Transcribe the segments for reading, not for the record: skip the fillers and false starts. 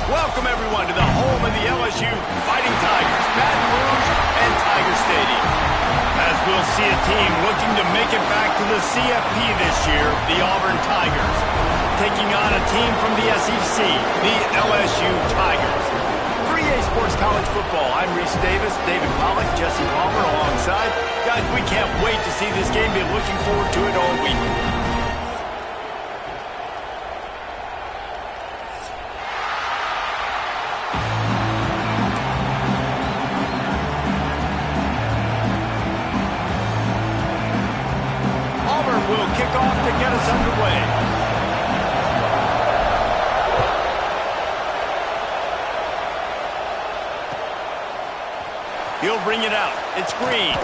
Welcome, everyone, to the home of the LSU Fighting Tigers, Baton Rouge and Tiger Stadium. As we'll see a team looking to make it back to the CFP this year, the Auburn Tigers, taking on a team from the SEC, the LSU Tigers. For EA Sports College Football, I'm Reese Davis, David Pollack, Jesse Palmer alongside. Guys, we can't wait to see this game. Been looking forward to it all week. Will kick off to get us underway. He'll bring it out. It's Green.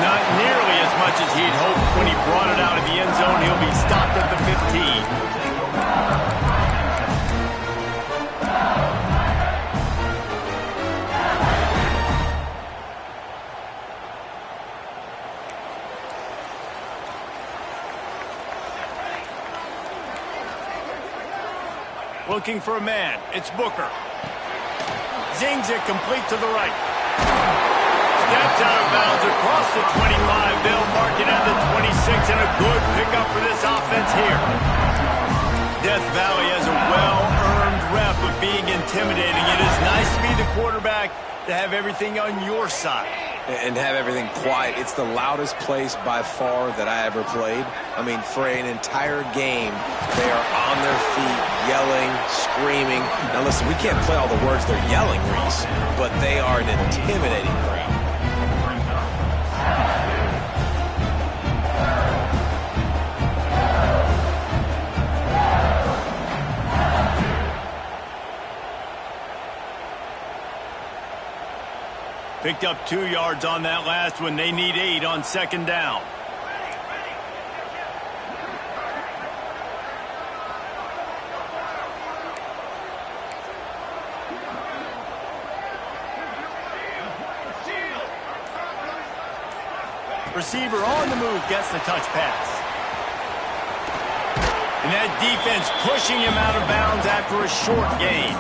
Not nearly as much as he'd hoped when he brought it out of the end zone. He'll be stopped at the 15. Looking for a man. It's Booker. Zings it complete to the right. Steps out of bounds across the 25. They'll mark it at the 26, and a good pickup for this offense here. Death Valley has a well-earned rep of being intimidating. It is nice to be the quarterback, to have everything on your side. And have everything quiet. It's the loudest place by far that I ever played. I mean, for an entire game, they are on their feet, yelling, screaming. Now listen, we can't play all the words they're yelling, Reese, but they are an intimidating crowd. Picked up 2 yards on that last one. They need 8 on second down. Receiver on the move gets the touch pass. And that defense pushing him out of bounds after a short gain.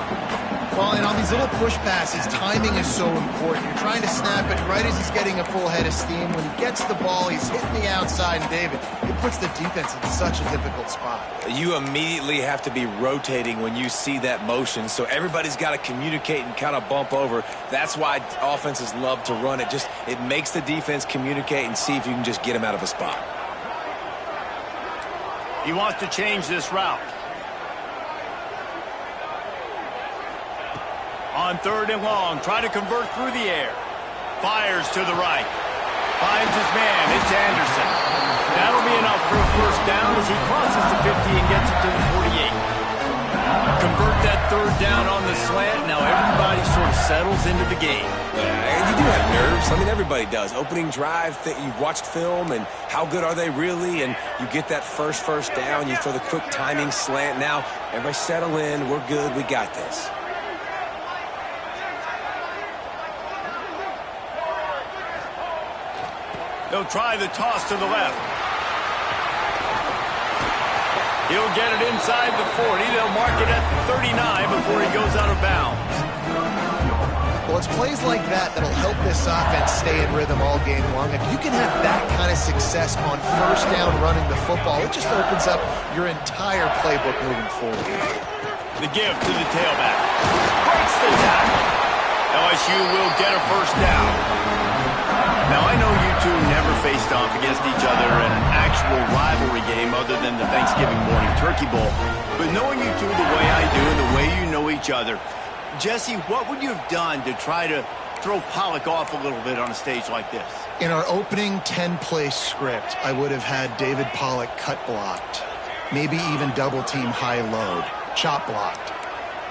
Well, and on these little push passes, timing is so important. You're trying to snap it right as he's getting a full head of steam. When he gets the ball, he's hitting the outside, and David, it puts the defense in such a difficult spot. You immediately have to be rotating when you see that motion, so everybody's got to communicate and kind of bump over. That's why offenses love to run it. It makes the defense communicate and see if you can just get him out of a spot. He wants to change this route. On third and long, try to convert through the air. Fires to the right. Finds his man. It's Anderson. That'll be enough for a first down as he crosses the 50 and gets it to the 48. Convert that third down on the slant. Now everybody sort of settles into the game. Yeah, you do have nerves. I mean, everybody does. Opening drive, you've watched film, and how good are they really? And you get that first down. You throw the quick timing slant. Now everybody settle in. We're good. We got this. They'll try the toss to the left. He'll get it inside the 40. They'll mark it at the 39 before he goes out of bounds. Well, it's plays like that that'll help this offense stay in rhythm all game long. If you can have that kind of success on first down running the football, it just opens up your entire playbook moving forward. The give to the tailback. Breaks the tackle. LSU will get a first down. Now, I know you two never faced off against each other in an actual rivalry game other than the Thanksgiving morning Turkey Bowl. But knowing you two the way I do and the way you know each other, Jesse, what would you have done to try to throw Pollack off a little bit on a stage like this? In our opening 10-play script, I would have had David Pollack cut blocked, maybe even double-team high-load, chop blocked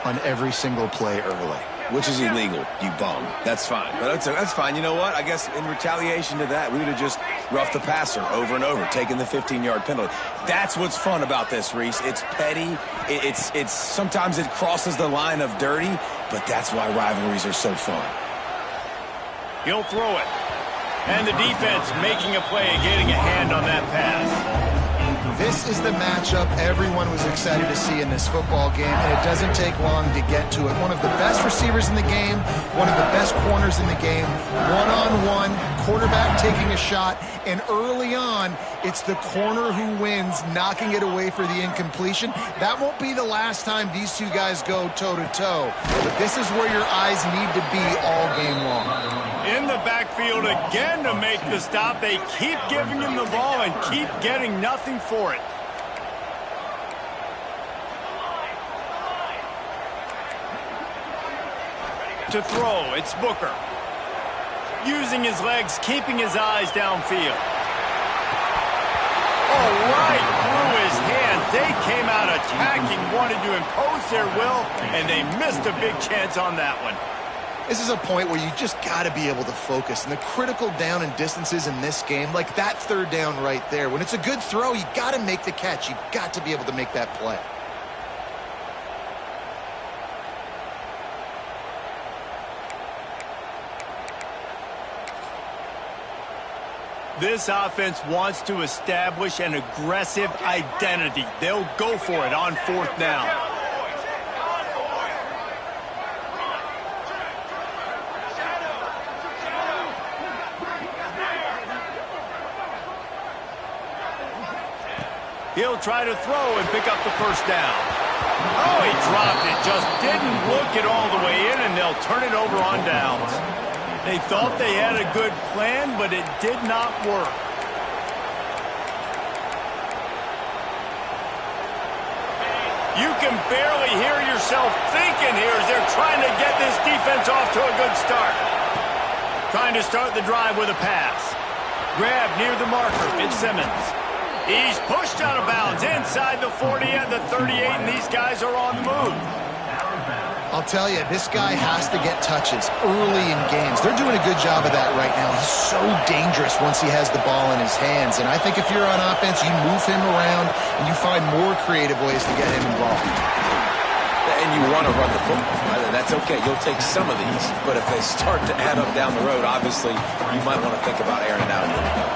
on every single play early. Which is illegal, you bum. That's fine. But that's fine. You know what? I guess in retaliation to that, we would have just roughed the passer over and over, taking the 15-yard penalty. That's what's fun about this, Reese. It's petty. It's sometimes it crosses the line of dirty, but that's why rivalries are so fun. He'll throw it. And the defense making a play and getting a hand on that pass. This is the matchup everyone was excited to see in this football game, and it doesn't take long to get to it. One of the best receivers in the game, one of the best corners in the game, one-on-one, quarterback taking a shot, and early on, it's the corner who wins, knocking it away for the incompletion. That won't be the last time these two guys go toe-to-toe, but this is where your eyes need to be all game long. In the backfield again to make the stop. They keep giving him the ball and keep getting nothing for it. To throw, it's Booker. Using his legs, keeping his eyes downfield. Oh, right through his hands. They came out attacking, wanted to impose their will, and they missed a big chance on that one. This is a point where you just got to be able to focus. And the critical down and distances in this game, like that third down right there, when it's a good throw, you got to make the catch. You've got to be able to make that play. This offense wants to establish an aggressive identity. They'll go for it on fourth down. He'll try to throw and pick up the first down. Oh, he dropped it. Just didn't look it all the way in, and they'll turn it over on downs. They thought they had a good plan, but it did not work. You can barely hear yourself thinking here as they're trying to get this defense off to a good start. Trying to start the drive with a pass. Grab near the marker. It's Simmons. He's pushed out of bounds inside the 40 and the 38, and these guys are on the move. I'll tell you, this guy has to get touches early in games. They're doing a good job of that right now. He's so dangerous once he has the ball in his hands. And I think if you're on offense, you move him around and you find more creative ways to get him involved. And you want to run the football. That's okay. You'll take some of these. But if they start to add up down the road, obviously, you might want to think about airing it out a little bit.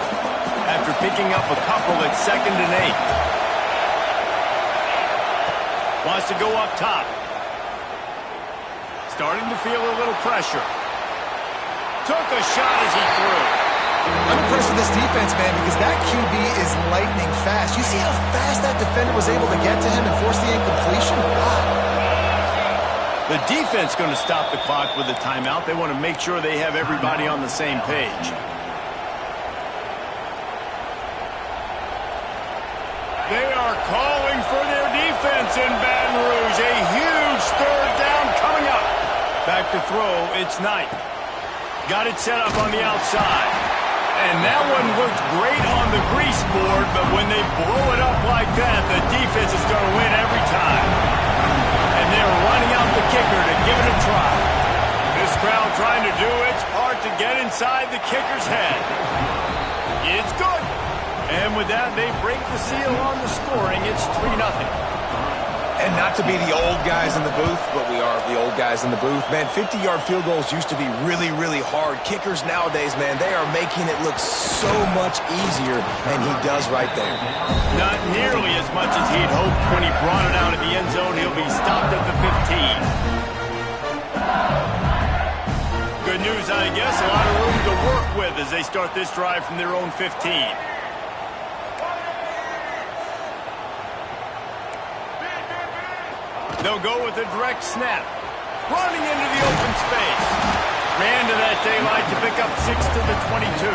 After picking up a couple at 2nd and 8. Wants to go up top. Starting to feel a little pressure. Took a shot as he threw. I'm impressed with this defense, man, because that QB is lightning fast. You see how fast that defender was able to get to him and force the incompletion? Wow. The defense going to stop the clock with a timeout. They want to make sure they have everybody on the same page. They are calling for their defense in Baton Rouge. A huge third down coming up. Back to throw, it's Knight. Got it set up on the outside. And that one looked great on the grease board, but when they blow it up like that, the defense is going to win every time. And they're running out the kicker to give it a try. This crowd trying to do its part to get inside the kicker's head. It's good. And with that, they break the seal on the scoring. It's 3-0. And not to be the old guys in the booth, but we are the old guys in the booth. Man, 50-yard field goals used to be really, really hard. Kickers nowadays, man, they are making it look so much easier, and he does right there. Not nearly as much as he'd hoped when he brought it out of the end zone. He'll be stopped at the 15. Good news, I guess. A lot of room to work with as they start this drive from their own 15. They'll go with a direct snap. Running into the open space. Ran to that daylight to pick up 6 to the 22.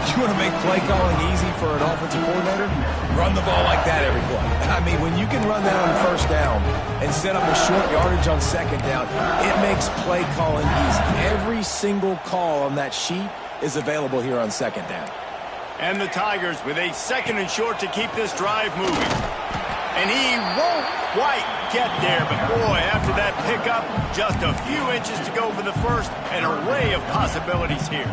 You want to make play calling easy for an offensive coordinator? Run the ball like that every play. I mean, when you can run that on first down and set up a short yardage on second down, it makes play calling easy. Every single call on that sheet is available here on second down. And the Tigers with a 2nd and short to keep this drive moving. And he won't quite get there, but boy, after that pickup, just a few inches to go for the first, an array of possibilities here.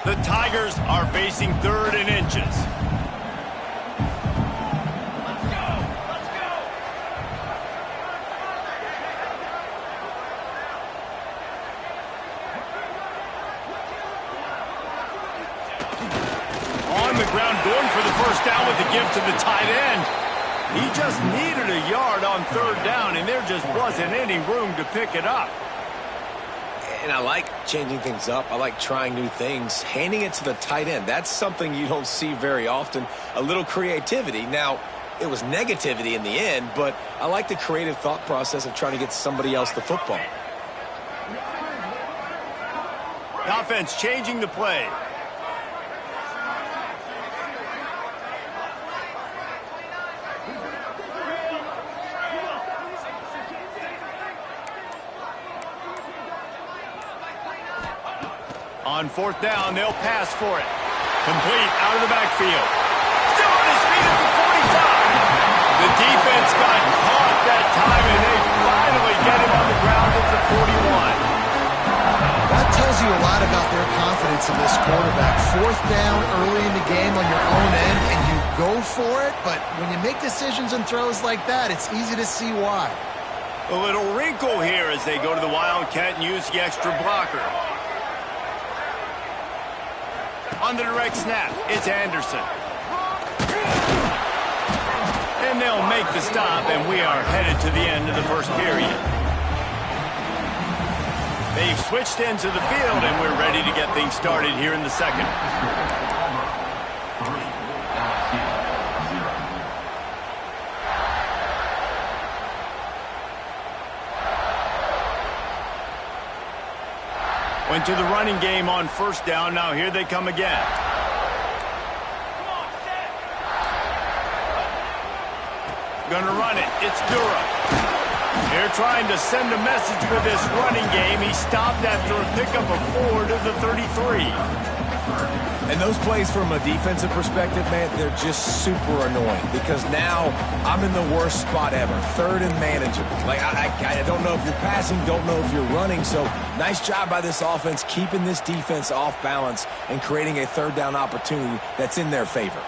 The Tigers are facing 3rd and inches. give to the tight end. He just needed a yard on third down, and there just wasn't any room to pick it up. And I like changing things up. I like trying new things. Handing it to the tight end, that's something you don't see very often. A little creativity. Now, it was negativity in the end, but I like the creative thought process of trying to get somebody else the football. The offense changing the play. On fourth down, they'll pass for it. Complete out of the backfield. Still on his feet at the 45. The defense got caught that time, and they finally get him on the ground at the 41. That tells you a lot about their confidence in this quarterback. Fourth down early in the game on your own end, and you go for it, but when you make decisions and throws like that, it's easy to see why. A little wrinkle here as they go to the Wildcat and use the extra blocker. On the direct snap, it's Anderson. And they'll make the stop, and we are headed to the end of the first period. They've switched into the field, and we're ready to get things started here in the second. Went to the running game on first down. Now here they come again. Gonna run it. It's Durham. They're trying to send a message with this running game. He stopped after a pickup of 4 to the 33. And those plays from a defensive perspective, man, they're just super annoying because now I'm in the worst spot ever. Third and manageable. Like, I don't know if you're passing, don't know if you're running. So nice job by this offense keeping this defense off balance and creating a third down opportunity that's in their favor.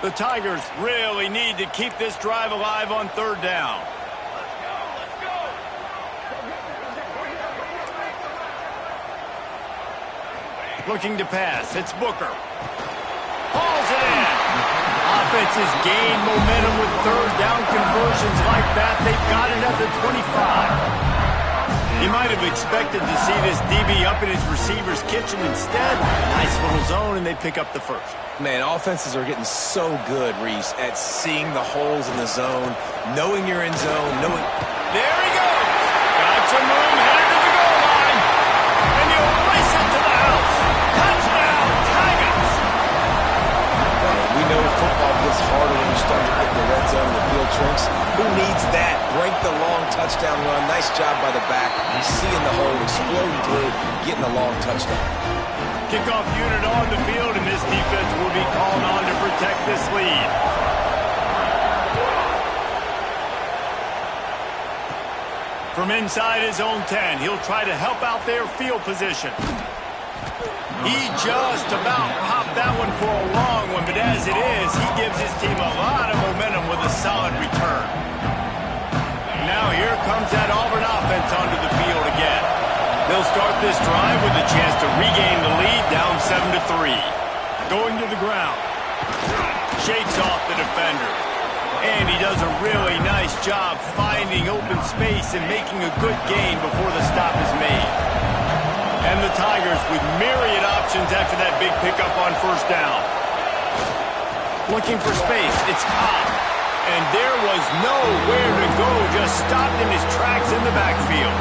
The Tigers really need to keep this drive alive on third down. Looking to pass. It's Booker. Hauls it in. Offenses gain momentum with third down conversions like that. They've got it at the 25. He might have expected to see this DB up in his receiver's kitchen. Instead, nice little zone, and they pick up the first. Man, offenses are getting so good, Reese, at seeing the holes in the zone, knowing you're in zone, knowing... There he goes. Got some room, headed to the goal line. And he'll race it to the house. Touchdown, Tigers. Man, we know football gets harder when you start to get in the red zone and the field shrinks. Who needs that? Break the long touchdown run. Nice job by the back. Seeing the hole, exploding through, getting a long touchdown. Kickoff unit on the field, and this defense will be called on to protect this lead. From inside his own 10, he'll try to help out their field position. He just about popped that one for a long one, but as it is, he gives his team a lot of momentum with a solid return. Now here comes that Auburn offense onto the field again. They'll start this drive with a chance to regain the lead, down 7-3. Going to the ground. Shakes off the defender. And he does a really nice job finding open space and making a good gain before the stop is made. And the Tigers with myriad options after that big pickup on first down. Looking for space, it's Cobb. And there was nowhere to go, just stopped in his tracks in the backfield.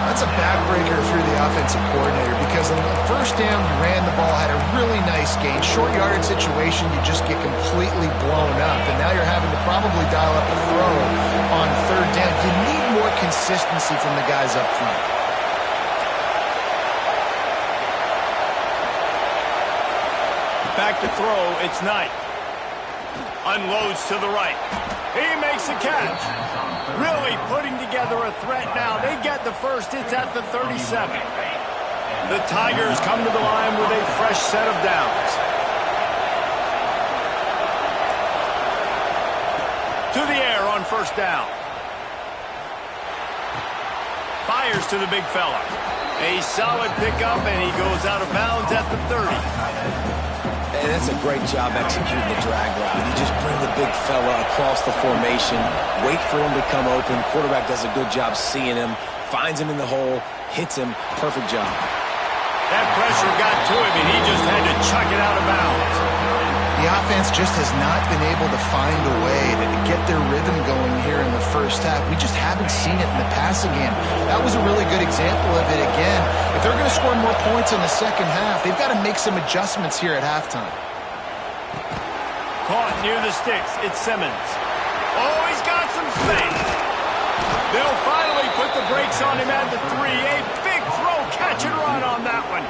That's a backbreaker through the offensive coordinator because on the first down, you ran the ball, had a really nice gain. Short yardage situation, you just get completely blown up. And now you're having to probably dial up a throw on third down. You need more consistency from the guys up front. Back to throw, it's Knight. Unloads to the right. He makes a catch. Really putting together a threat now. They get the first. It's at the 37. The Tigers come to the line with a fresh set of downs. To the air on first down. Fires to the big fella. A solid pickup, and he goes out of bounds at the 30. And that's a great job executing the drag route. You just bring the big fella across the formation, wait for him to come open. Quarterback does a good job seeing him, finds him in the hole, hits him. Perfect job. That pressure got to him, and he just had to chuck it out of bounds. The offense just has not been able to find a way to get their rhythm going here in the first half. We just haven't seen it in the passing game. That was a really good example of it again. If they're going to score more points in the second half, they've got to make some adjustments here at halftime. Caught near the sticks. It's Simmons. Oh, he's got some space. They'll finally put the brakes on him at the 3. A big throw, catch and run on that one.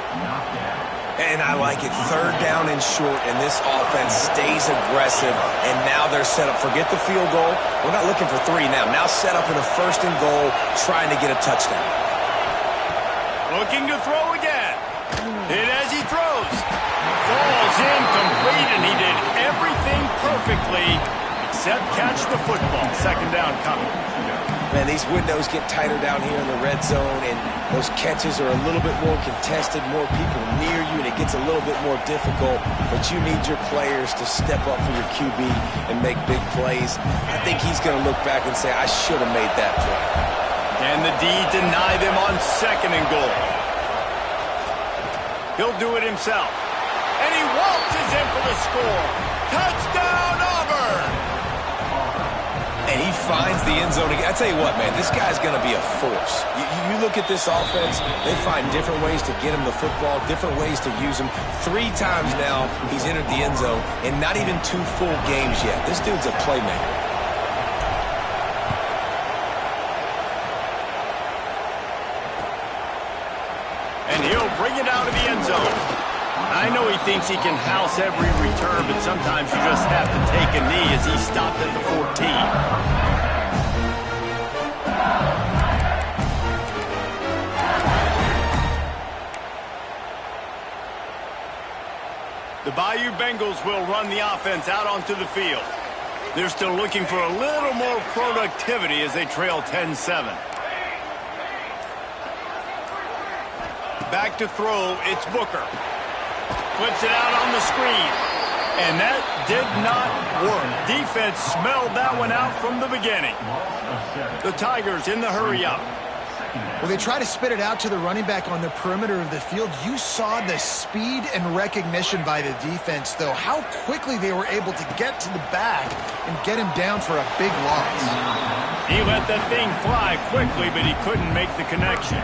And I like it. Third down and short, and this offense stays aggressive, and now they're set up. Forget the field goal. We're not looking for 3 now. Now set up in a first and goal, trying to get a touchdown. Looking to throw again. Hit as he throws. Falls incomplete, and he did everything perfectly except catch the football. Second down coming. Man, these windows get tighter down here in the red zone, and those catches are a little bit more contested, more people near you, and it gets a little bit more difficult. But you need your players to step up for your QB and make big plays. I think he's going to look back and say, I should have made that play. And the D deny them on second and goal. He'll do it himself. And he waltzes in for the score. Touchdown, Auburn! And he finds the end zone again. I tell you what, man, this guy's going to be a force. You look at this offense, they find different ways to get him the football, different ways to use him. 3 times now he's entered the end zone, and not even 2 full games yet. This dude's a playmaker. And he'll bring it out of the end zone. I know he thinks he can house every return, but sometimes you just have to take a knee as he stopped at the 14. The Bayou Bengals will run the offense out onto the field. They're still looking for a little more productivity as they trail 10-7. Back to throw, it's Booker. Puts it out on the screen. And that did not work. Defense smelled that one out from the beginning. The Tigers in the hurry up. Well, they try to spit it out to the running back on the perimeter of the field. You saw the speed and recognition by the defense, though. How quickly they were able to get to the back and get him down for a big loss. He let that thing fly quickly, but he couldn't make the connection.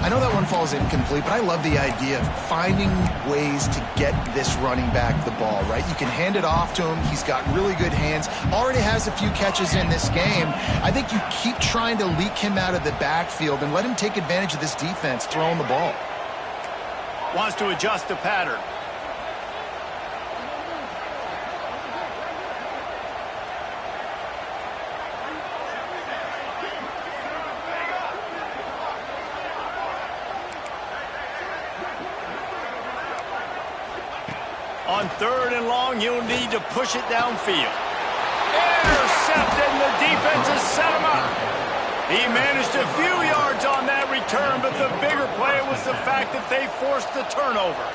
I know that one falls incomplete, but I love the idea of finding ways to get this running back the ball, right? You can hand it off to him. He's got really good hands. Already has a few catches in this game. I think you keep trying to leak him out of the backfield and let him take advantage of this defense throwing the ball. Wants to adjust the pattern. On third and long, you'll need to push it downfield. Intercepted, and the defense has set him up. He managed a few yards on that return, but the bigger play was the fact that they forced the turnover.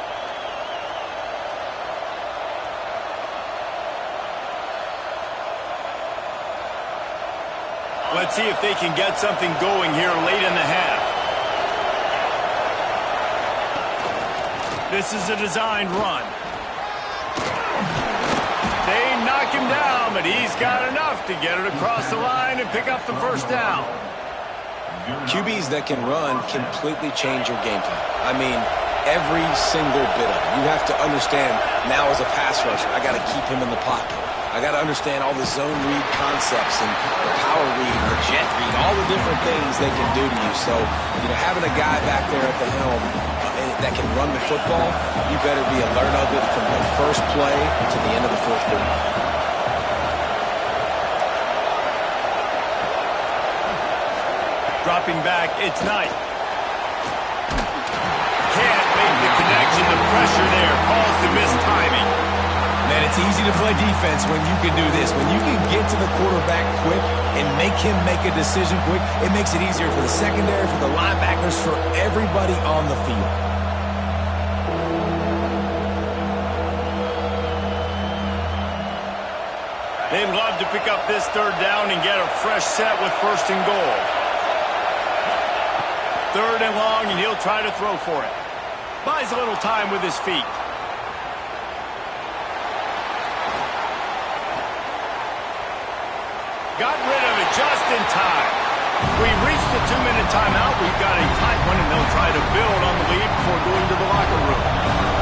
Let's see if they can get something going here late in the half. This is a designed run. They knock him down, but he's got enough to get it across the line and pick up the first down. QBs that can run completely change your game plan. I mean, every single bit of it. You have to understand now as a pass rusher, I got to keep him in the pocket. I got to understand all the zone read concepts and the power read, the jet read, all the different things they can do to you. So, having a guy back there at the helm that can run the football, you better be alert of it from the first play to the end of the fourth quarter. Dropping back, it's Knight. Can't make the connection. The pressure there caused the missed timing. Man, It's easy to play defense when you can do this. When you can get to the quarterback quick and make him make a decision quick, it makes it easier for the secondary, for the linebackers, for everybody on the field. They'd love to pick up this third down and get a fresh set with first and goal. Third and long, and he'll try to throw for it. Buys a little time with his feet. Got rid of it just in time. We reached the 2-minute timeout. We've got a tight one, and they'll try to build on the lead before going to the locker room.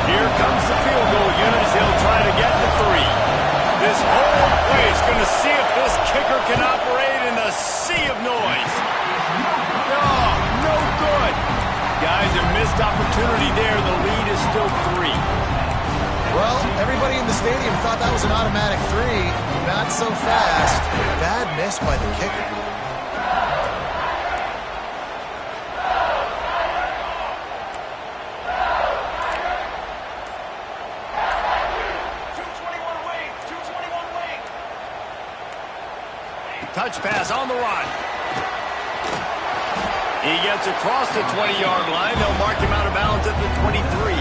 Here comes the field goal unit as they'll try to get to 3. This whole place going to see if this kicker can operate in the sea of noise. Oh, no good. Guys, a missed opportunity there. The lead is still 3. Well, everybody in the stadium thought that was an automatic 3. Not so fast. Bad miss by the kicker. Touch pass on the run. He gets across the 20-yard line. They'll mark him out of bounds at the 23.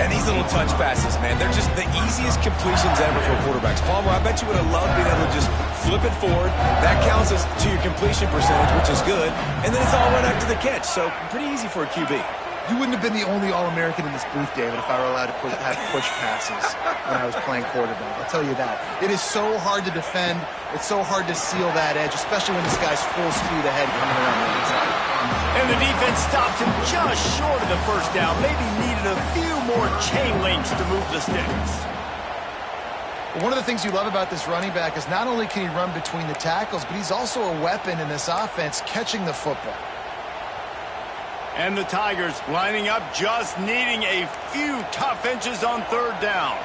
And these little touch passes, man, they're just the easiest completions ever for quarterbacks. Palmer, I bet you would have loved being able to just flip it forward. That counts as to your completion percentage, which is good. And then it's all right after the catch, so pretty easy for a QB. You wouldn't have been the only All-American in this booth, David, if I were allowed to have push passes when I was playing quarterback. I'll tell you that. It is so hard to defend. It's so hard to seal that edge, especially when this guy's full speed ahead coming around the inside. And the defense stops him just short of the first down. Maybe needed a few more chain links to move the sticks. One of the things you love about this running back is not only can he run between the tackles, but he's also a weapon in this offense catching the football. And the Tigers lining up, just needing a few tough inches on third down.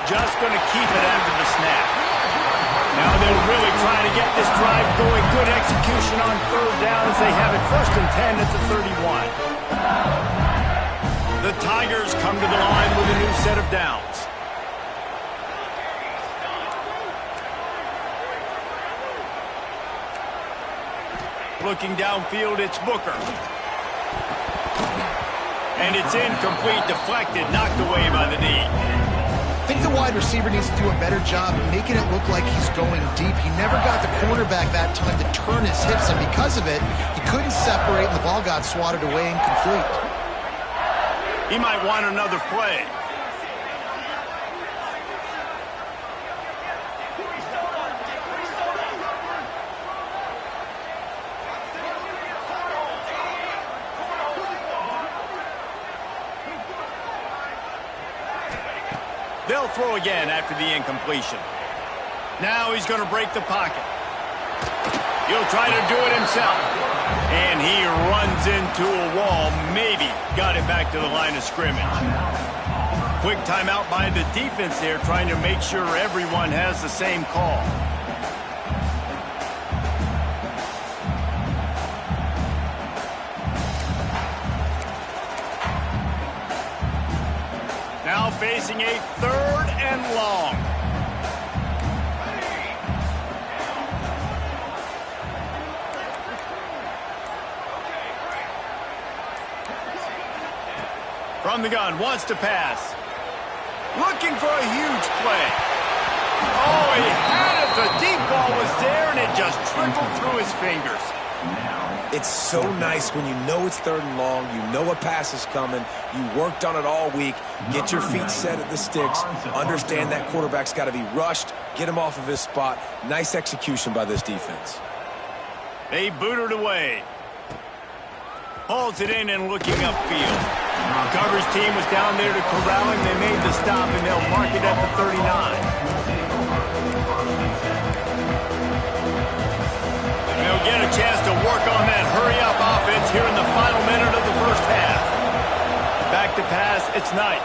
Just going to keep it after the snap. Now they're really trying to get this drive going. Good execution on third down as they have it first and 10 at the 31. The Tigers come to the line with a new set of downs. Looking downfield, it's Booker. And it's incomplete, deflected, knocked away by the knee. I think the wide receiver needs to do a better job making it look like he's going deep. He never got the cornerback that time to turn his hips, and because of it, he couldn't separate, and the ball got swatted away incomplete. He might want another play. They'll throw again after the incompletion. Now he's going to break the pocket. He'll try to do it himself. And he runs into a wall. Maybe got it back to the line of scrimmage. Quick timeout by the defense there, trying to make sure everyone has the same call. Now facing a third and long. From the gun, wants to pass. Looking for a huge play. Oh, he had it. The deep ball was there, and it just trickled through his fingers. It's so nice when you know it's third and long, you know a pass is coming, you worked on it all week, get your feet set at the sticks, understand that quarterback's got to be rushed, get him off of his spot. Nice execution by this defense. They boot it away. Hauls it in and looking upfield. Coverage team was down there to corral him. They made the stop, and they'll mark it at the 39. They'll get a chance to work on that hurry-up offense here in the final minute of the first half. Back to pass, it's Knight.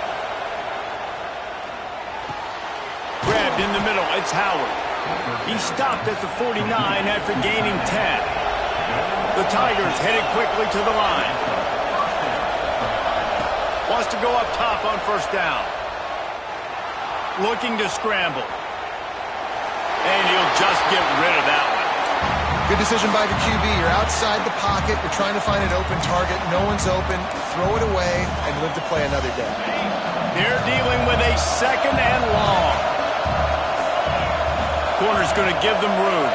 Grabbed in the middle, it's Howard. He stopped at the 49 after gaining 10. The Tigers headed quickly to the line. Wants to go up top on first down. looking to scramble. And he'll just get rid of that one. Good decision by the QB. You're outside the pocket. You're trying to find an open target. No one's open. Throw it away and live to play another day. They're dealing with a 2nd and long. Corner's going to give them room.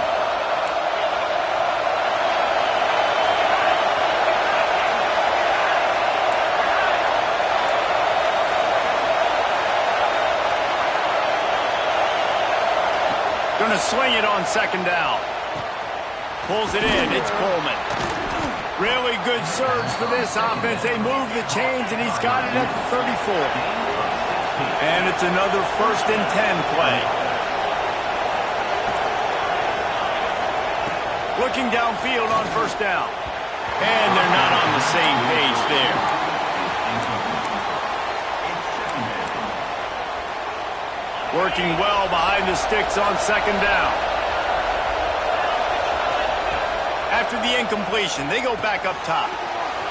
Going to swing it on 2nd down. Pulls it in. It's Coleman. Really good surge for this offense. They move the chains, and he's got it at the 34. And it's another 1st and 10 play. Looking downfield on 1st down. And they're not on the same page there. Working well behind the sticks on 2nd down. After the incompletion, they go back up top.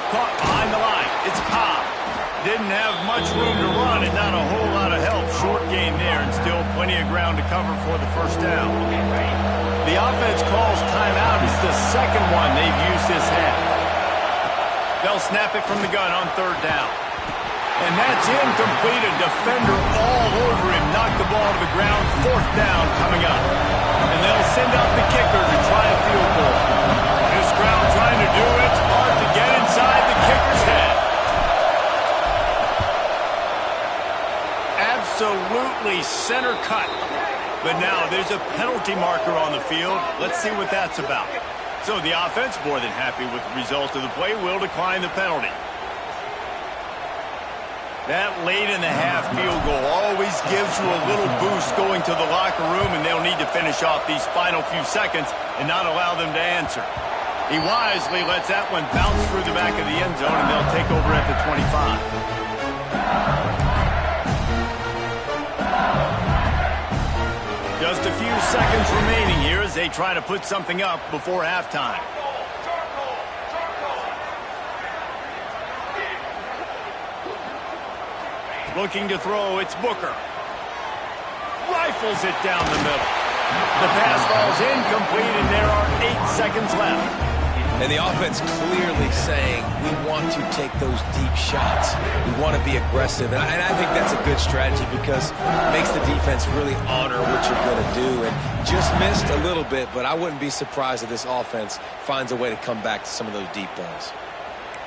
Caught behind the line. It's Cobb. Didn't have much room to run and not a whole lot of help. Short gain there and still plenty of ground to cover for the 1st down. The offense calls timeout. It's the 2nd one they've used this half. They'll snap it from the gun on 3rd down. And that's incomplete. A defender all over him. Knocked the ball to the ground. 4th down coming up. And they'll send out the kicker to try a field goal. This crowd trying to do its part to get inside the kicker's head. Absolutely center cut. But now there's a penalty marker on the field. Let's see what that's about. So the offense, more than happy with the result of the play, will decline the penalty. That late in the half field goal always gives you a little boost going to the locker room, and they'll need to finish off these final few seconds and not allow them to answer. He wisely lets that one bounce through the back of the end zone, and they'll take over at the 25. Just a few seconds remaining here as they try to put something up before halftime. Looking to throw, it's Booker. Rifles it down the middle. The pass falls incomplete, and there are 8 seconds left. And the offense clearly saying, we want to take those deep shots. We want to be aggressive. And I think that's a good strategy because it makes the defense really honor what you're going to do. And just missed a little bit, but I wouldn't be surprised if this offense finds a way to come back to some of those deep balls.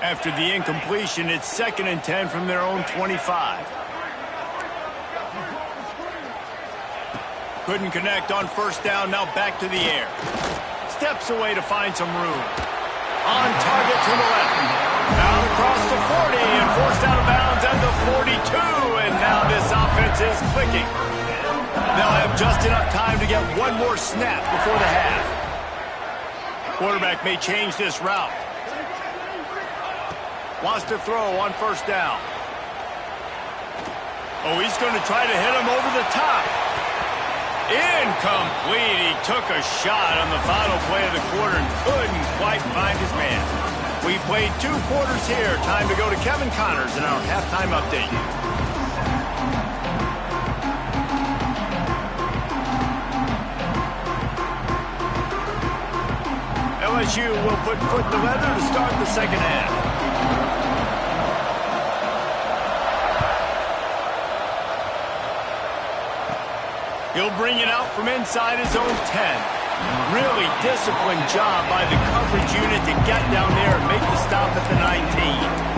After the incompletion, it's 2nd and 10 from their own 25. Couldn't connect on 1st down, now back to the air. Steps away to find some room. On target to the left. Out across the 40 and forced out of bounds at the 42. And now this offense is clicking. They'll have just enough time to get one more snap before the half. Quarterback may change this route. Wants to throw on 1st down. Oh, he's going to try to hit him over the top. Incomplete. He took a shot on the final play of the quarter and couldn't quite find his man. We played 2 quarters here. Time to go to Kevin Connors in our halftime update. LSU will put foot to leather to start the 2nd half. He'll bring it out from inside his own 10. Really disciplined job by the coverage unit to get down there and make the stop at the 19.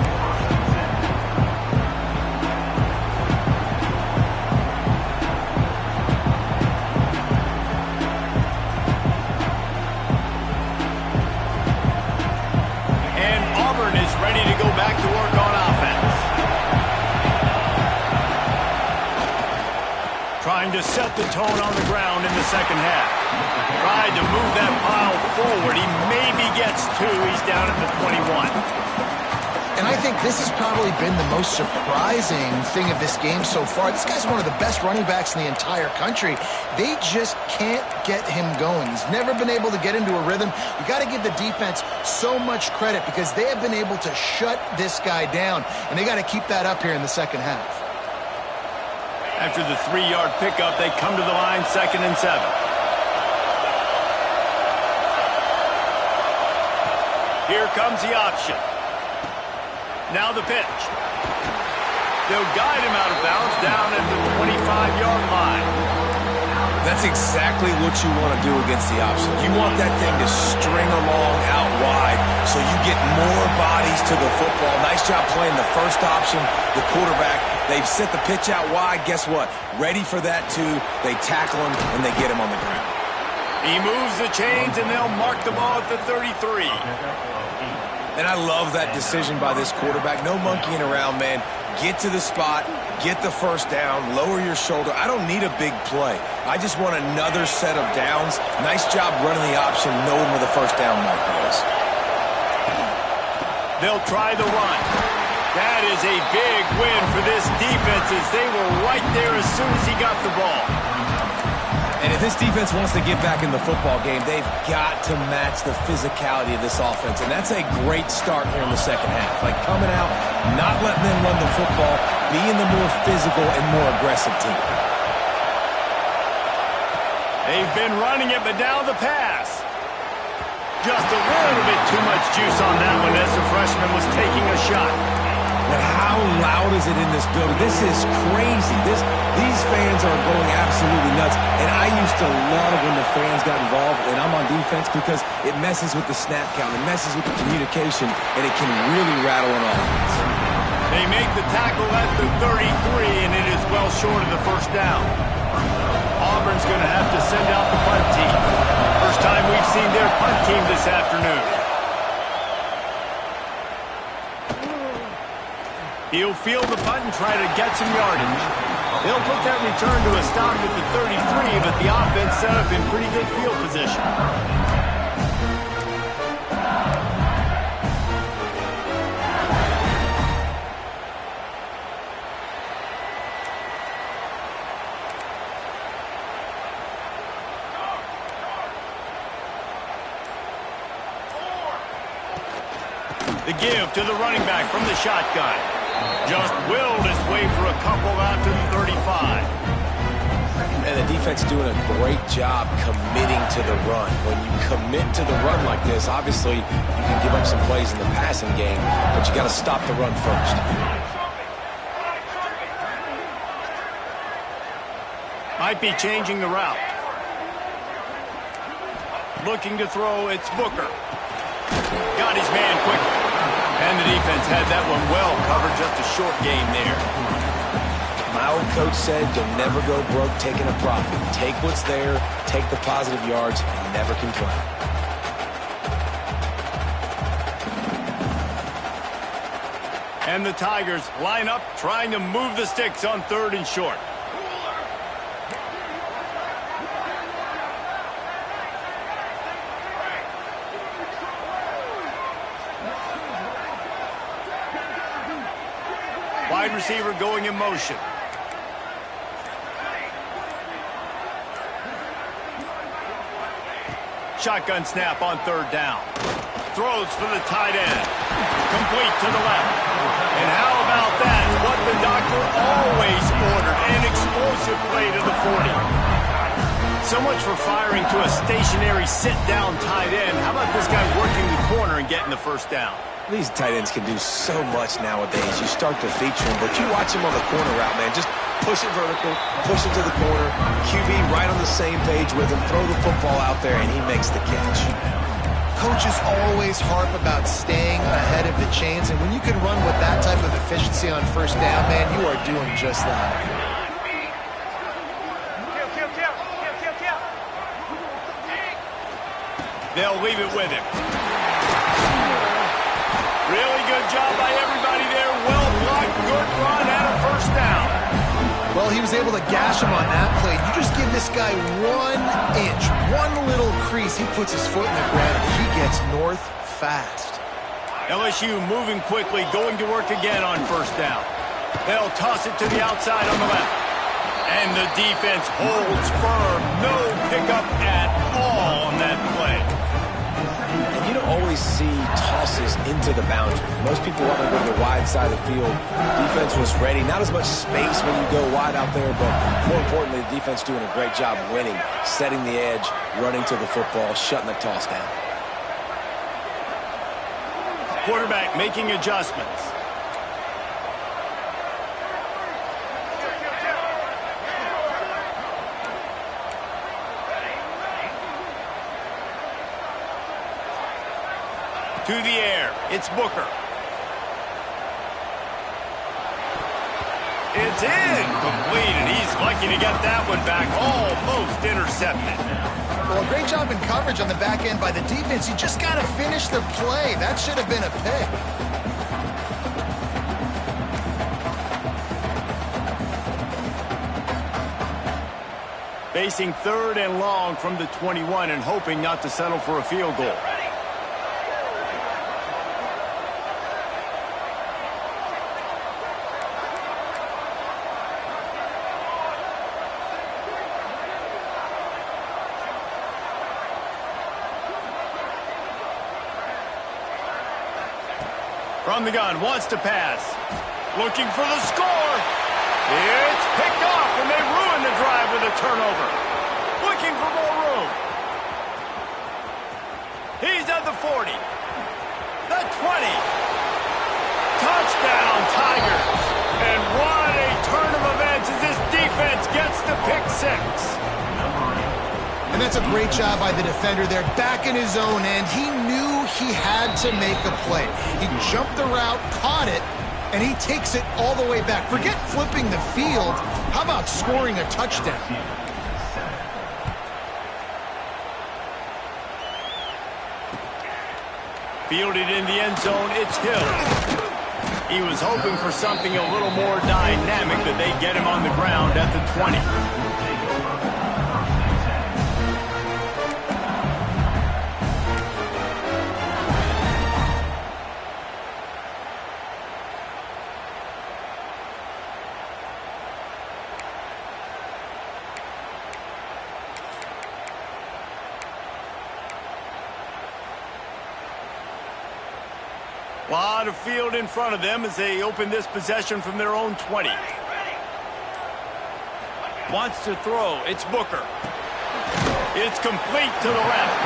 Ready to go back to work on offense. Trying to set the tone on the ground in the 2nd half. Tried to move that pile forward. He maybe gets 2. He's down at the 21. And I think this has probably been the most surprising thing of this game so far. This guy's one of the best running backs in the entire country. They just can't get him going. He's never been able to get into a rhythm. You got to give the defense so much credit because they have been able to shut this guy down, and they got to keep that up here in the 2nd half. After the 3-yard pickup, they come to the line 2nd and 7. Here comes the option. Now the pitch. They'll guide him out of bounds down at the 25-yard line. That's exactly what you want to do against the option. You want that thing to string along out wide so you get more bodies to the football. Nice job playing the first option, the quarterback. They've set the pitch out wide. Guess what? Ready for that, too. They tackle him, and they get him on the ground. He moves the chains, and they'll mark the ball at the 33. And I love that decision by this quarterback. No monkeying around, man. Get to the spot, get the first down, lower your shoulder. I don't need a big play. I just want another set of downs. Nice job running the option, knowing where the first down marker is. They'll try the run. That is a big win for this defense as they were right there as soon as he got the ball. And if this defense wants to get back in the football game, they've got to match the physicality of this offense. And that's a great start here in the second half. Like coming out, not letting them run the football, being the more physical and more aggressive team. They've been running it, but now the pass. Just a little bit too much juice on that one as the freshman was taking a shot. But how loud is it in this building? This is crazy. These fans are going absolutely nuts. And I used to love when the fans got involved and I'm on defense because it messes with the snap count. It messes with the communication, and it can really rattle an offense. They make the tackle at the 33, and it is well short of the first down. Auburn's going to have to send out the punt team. First time we've seen their punt team this afternoon. He'll field the punt and try to get some yardage. They'll put that return to a stop at the 33, but the offense set up in pretty good field position. The give to the running back from the shotgun. Just willed his way for a couple out to the 35. And the defense doing a great job committing to the run. When you commit to the run like this, obviously you can give up some plays in the passing game, but you got to stop the run first. Might be changing the route. Looking to throw, it's Booker. Got his man quickly. And the defense had that one well covered, just a short game there. My old coach said you'll never go broke taking a profit. Take what's there, take the positive yards, and never complain. And the Tigers line up, trying to move the sticks on 3rd and short. Wide receiver going in motion. Shotgun snap on 3rd down. Throws for the tight end. Complete to the left. And how about that? What the doctor always ordered. An explosive play to the 40. So much for firing to a stationary sit-down tight end. How about this guy working the corner and getting the first down? These tight ends can do so much nowadays. You start to feature them, but you watch him on the corner route, man. Just push it vertical, push it to the corner. QB right on the same page with him. Throw the football out there, and he makes the catch. Coaches always harp about staying ahead of the chains, and when you can run with that type of efficiency on first down, man, you are doing just that. They'll leave it with him. Really good job by everybody there. Well blocked, good run, and a first down. Well, he was able to gash him on that play. You just give this guy 1 inch, one little crease, he puts his foot in the ground, and he gets north fast. LSU moving quickly, going to work again on first down. They'll toss it to the outside on the left. And the defense holds firm. No pickup at all on that play. And you don't always rarely see tosses into the boundary. Most people want to go to the wide side of the field. Defense was ready. Not as much space when you go wide out there, but more importantly, the defense doing a great job winning, setting the edge, running to the football, shutting the toss down. Quarterback making adjustments. To the air, it's Booker. It's incomplete, and he's lucky to get that one back, almost intercepted. Well, a great job in coverage on the back end by the defense. You just got to finish the play. That should have been a pick. Facing 3rd and long from the 21 and hoping not to settle for a field goal. From the gun, wants to pass. Looking for the score. It's picked off, and they ruin the drive with a turnover. Looking for more room. He's at the 40. The 20. Touchdown, Tigers. And what a turn of events as this defense gets the pick 6. And that's a great job by the defender there, back in his own end. He knew he had to make a play. He jumped the route, caught it, and he takes it all the way back. Forget flipping the field. How about scoring a touchdown? Fielded in the end zone, it's Hill. He was hoping for something a little more dynamic, but they get him on the ground at the 20. A lot of field in front of them as they open this possession from their own 20. Wants to throw. It's Booker. It's complete to the left.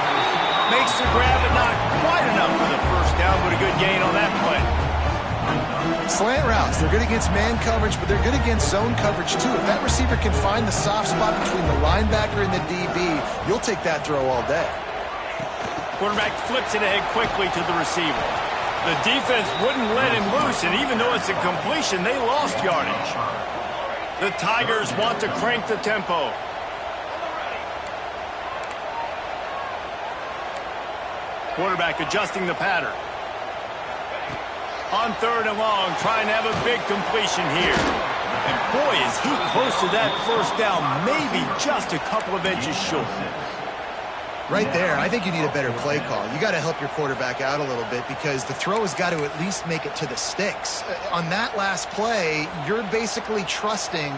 Makes the grab, but not quite enough for the first down, but a good gain on that play. Slant routes. They're good against man coverage, but they're good against zone coverage, too. If that receiver can find the soft spot between the linebacker and the DB, you'll take that throw all day. Quarterback flips it ahead quickly to the receiver. The defense wouldn't let him loose, and even though it's a completion, they lost yardage. The Tigers want to crank the tempo. Quarterback adjusting the pattern. On 3rd and long, trying to have a big completion here. And boy, is he close to that first down, maybe just a couple of inches short. Right there, I think you need a better play call. You got to help your quarterback out a little bit because the throw has got to at least make it to the sticks. On that last play, you're basically trusting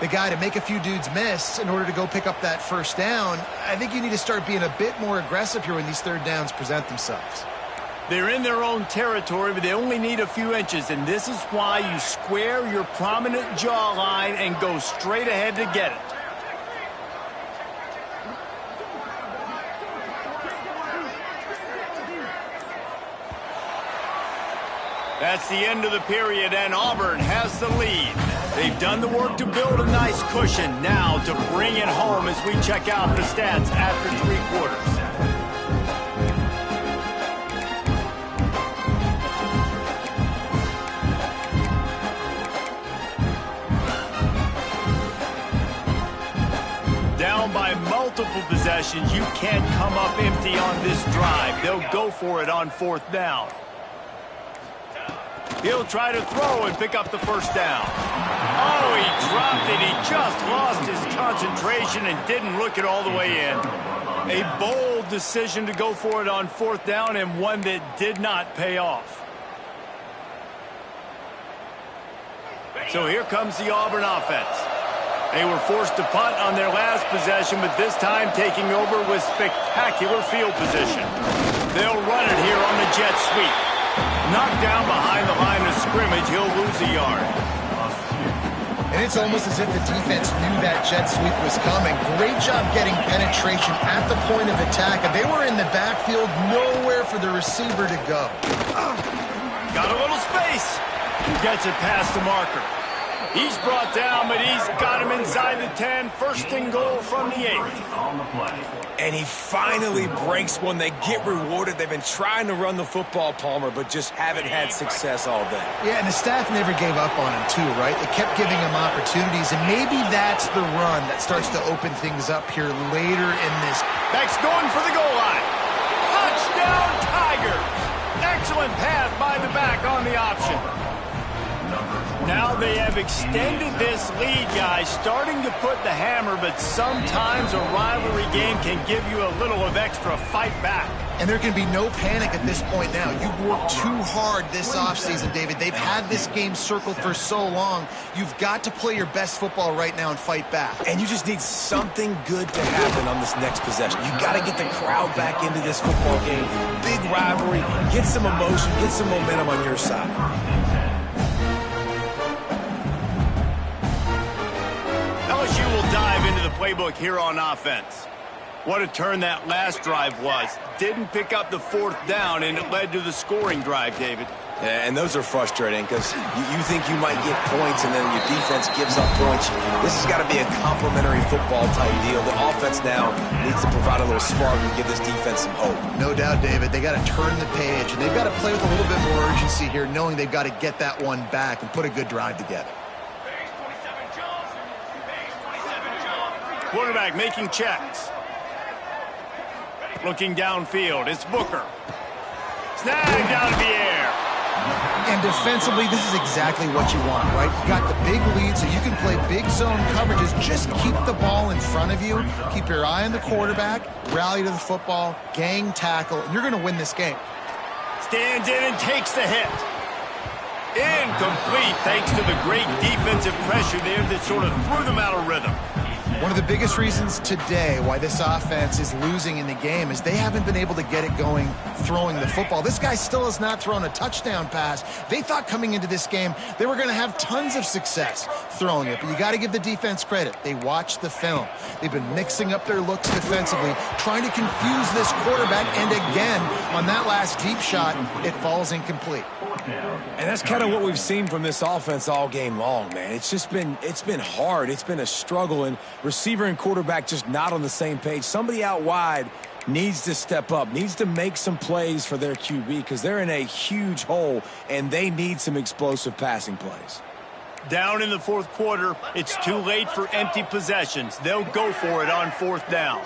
the guy to make a few dudes miss in order to go pick up that first down. I think you need to start being a bit more aggressive here when these 3rd downs present themselves. They're in their own territory, but they only need a few inches, and this is why you square your prominent jawline and go straight ahead to get it. That's the end of the period, and Auburn has the lead. They've done the work to build a nice cushion. Now to bring it home as we check out the stats after 3 quarters. Down by multiple possessions, you can't come up empty on this drive. They'll go for it on 4th down. He'll try to throw and pick up the first down. Oh, he dropped it. He just lost his concentration and didn't look it all the way in. A bold decision to go for it on 4th down and one that did not pay off. So here comes the Auburn offense. They were forced to punt on their last possession, but this time taking over with spectacular field position. They'll run it here on the jet sweep. Knocked down behind the line of scrimmage, he'll lose a yard. And it's almost as if the defense knew that jet sweep was coming. Great job getting penetration at the point of attack. And they were in the backfield, nowhere for the receiver to go. Got a little space. Gets it past the marker. He's brought down, but he's got him inside the 10. First and goal from the 8. And he finally breaks one. They get rewarded. They've been trying to run the football, Palmer, but just haven't had success all day. Yeah, and the staff never gave up on him, too, right? They kept giving him opportunities, and maybe that's the run that starts to open things up here later in this. Beck's going for the goal line. Touchdown, Tiger! Excellent pass by the back on the option. Now they have extended this lead, guys, starting to put the hammer, but sometimes a rivalry game can give you a little of extra fight back. And there can be no panic at this point now. You've worked too hard this offseason, David. They've had this game circled for so long. You've got to play your best football right now and fight back. And you just need something good to happen on this next possession. You got to get the crowd back into this football game. Big rivalry. Get some emotion. Get some momentum on your side. LSU will dive into the playbook here on offense. What a turn that last drive was. Didn't pick up the 4th down, and it led to the scoring drive, David. Yeah, and those are frustrating because you think you might get points and then your defense gives up points. This has got to be a complementary football type deal. The offense now needs to provide a little spark and give this defense some hope. No doubt, David. They got to turn the page, and they've got to play with a little bit more urgency here, knowing they've got to get that one back and put a good drive together. Quarterback making checks. Looking downfield, it's Booker. Snagged out of the air. And defensively, this is exactly what you want, right? You got the big lead, so you can play big zone coverages. Just keep the ball in front of you. Keep your eye on the quarterback. Rally to the football. Gang tackle. And you're going to win this game. Stands in and takes the hit. Incomplete thanks to the great defensive pressure there that sort of threw them out of rhythm. One of the biggest reasons today why this offense is losing in the game is they haven't been able to get it going throwing the football. This guy still has not thrown a touchdown pass. They thought coming into this game they were going to have tons of success throwing it, but you got to give the defense credit. They watched the film. They've been mixing up their looks defensively, trying to confuse this quarterback, and again, on that last deep shot, it falls incomplete. And that's kind of what we've seen from this offense all game long, man. It's been hard. It's been a struggle, and receiver and quarterback just not on the same page. Somebody out wide needs to step up, needs to make some plays for their QB because they're in a huge hole, and they need some explosive passing plays. Down in the 4th quarter, it's too late for empty possessions. They'll go for it on 4th down.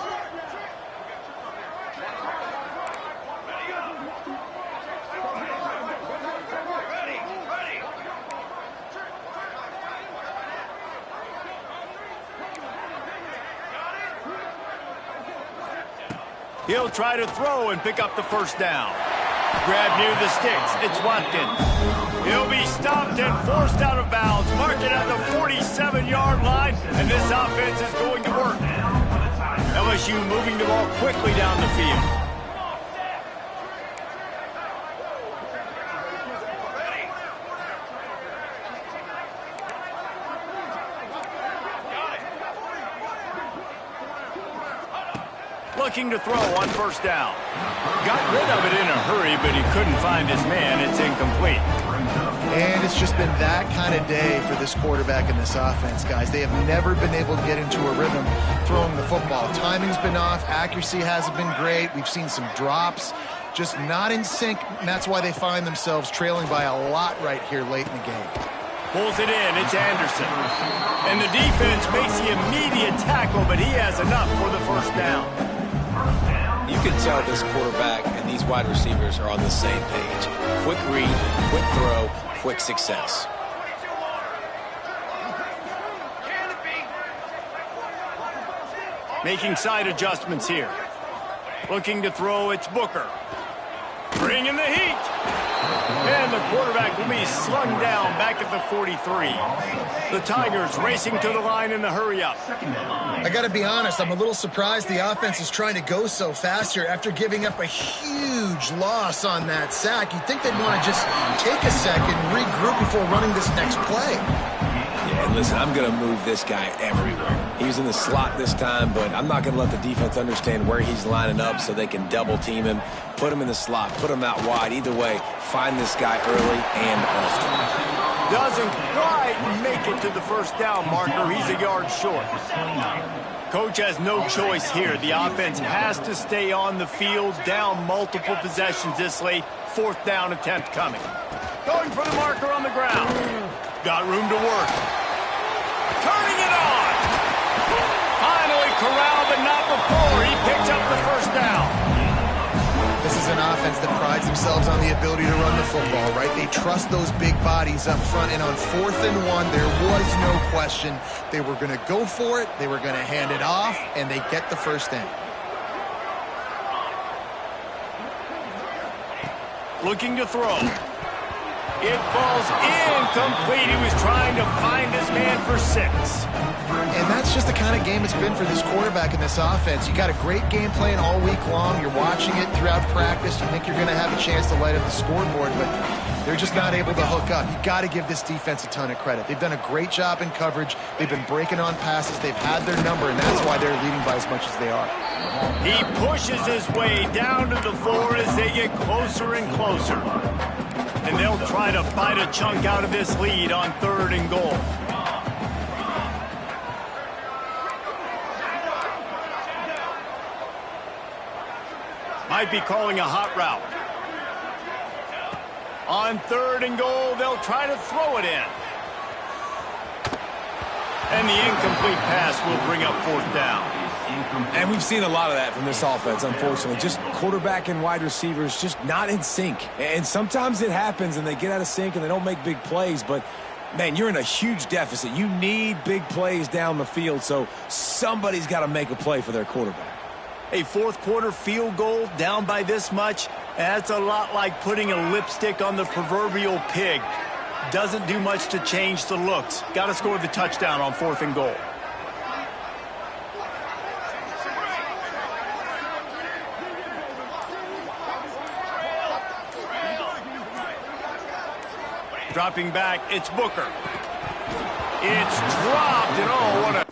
He'll try to throw and pick up the 1st down. Grab near the sticks. It's Watkins. He'll be stopped and forced out of bounds. Mark it at the 47-yard line, and this offense is going to work. LSU moving the ball quickly down the field. Looking to throw on 1st down. Got rid of it in a hurry, but he couldn't find his man. It's incomplete. And it's just been that kind of day for this quarterback and this offense, guys. They have never been able to get into a rhythm throwing the football. Timing's been off. Accuracy hasn't been great. We've seen some drops, just not in sync, and that's why they find themselves trailing by a lot right here late in the game. Pulls it in. It's Anderson. And the defense makes the immediate tackle, but he has enough for the 1st down. You can tell this quarterback and these wide receivers are on the same page. Quick read, quick throw, quick success. Making side adjustments here. Looking to throw, it's Booker. Bringing the heat. And the quarterback will be slung down back at the 43. The Tigers racing to the line in the hurry-up. I got to be honest, I'm a little surprised the offense is trying to go so fast here after giving up a huge loss on that sack. You'd think they'd want to just take a second, regroup before running this next play. Yeah, and listen, I'm going to move this guy everywhere. He's in the slot this time, but I'm not going to let the defense understand where he's lining up so they can double-team him, put him in the slot, put him out wide. Either way, find this guy early and often. Doesn't quite make it to the first down marker. He's a yard short. Coach has no choice here. The offense has to stay on the field, down multiple possessions this late. Fourth down attempt coming. Going for the marker on the ground. Got room to work. Turning it on. Finally corralled, but not before. He picks up the first down. This is an offense that prides themselves on the ability to run the football, right? They trust those big bodies up front, and on 4th and 1, there was no question. They were going to go for it, they were going to hand it off, and they get the first down. Looking to throw. It falls incomplete. He was trying to find his man for 6. And that's just the kind of game it's been for this quarterback in this offense. You got a great game plan all week long. You're watching it throughout practice. You think you're going to have a chance to light up the scoreboard, but they're just not able to hook up. You got to give this defense a ton of credit. They've done a great job in coverage. They've been breaking on passes. They've had their number, and that's why they're leading by as much as they are. He pushes his way down to the floor as they get closer and closer. And they'll try to bite a chunk out of this lead on 3rd and goal. Might be calling a hot route. On 3rd and goal, they'll try to throw it in. And the incomplete pass will bring up 4th down. And we've seen a lot of that from this offense, unfortunately. Just quarterback and wide receivers just not in sync. And sometimes it happens and they get out of sync and they don't make big plays. But, man, you're in a huge deficit. You need big plays down the field, so somebody's got to make a play for their quarterback. A 4th quarter field goal down by this much, that's a lot like putting a lipstick on the proverbial pig. Doesn't do much to change the looks. Got to score the touchdown on 4th and goal. Dropping back, it's Booker. It's dropped, and oh, what a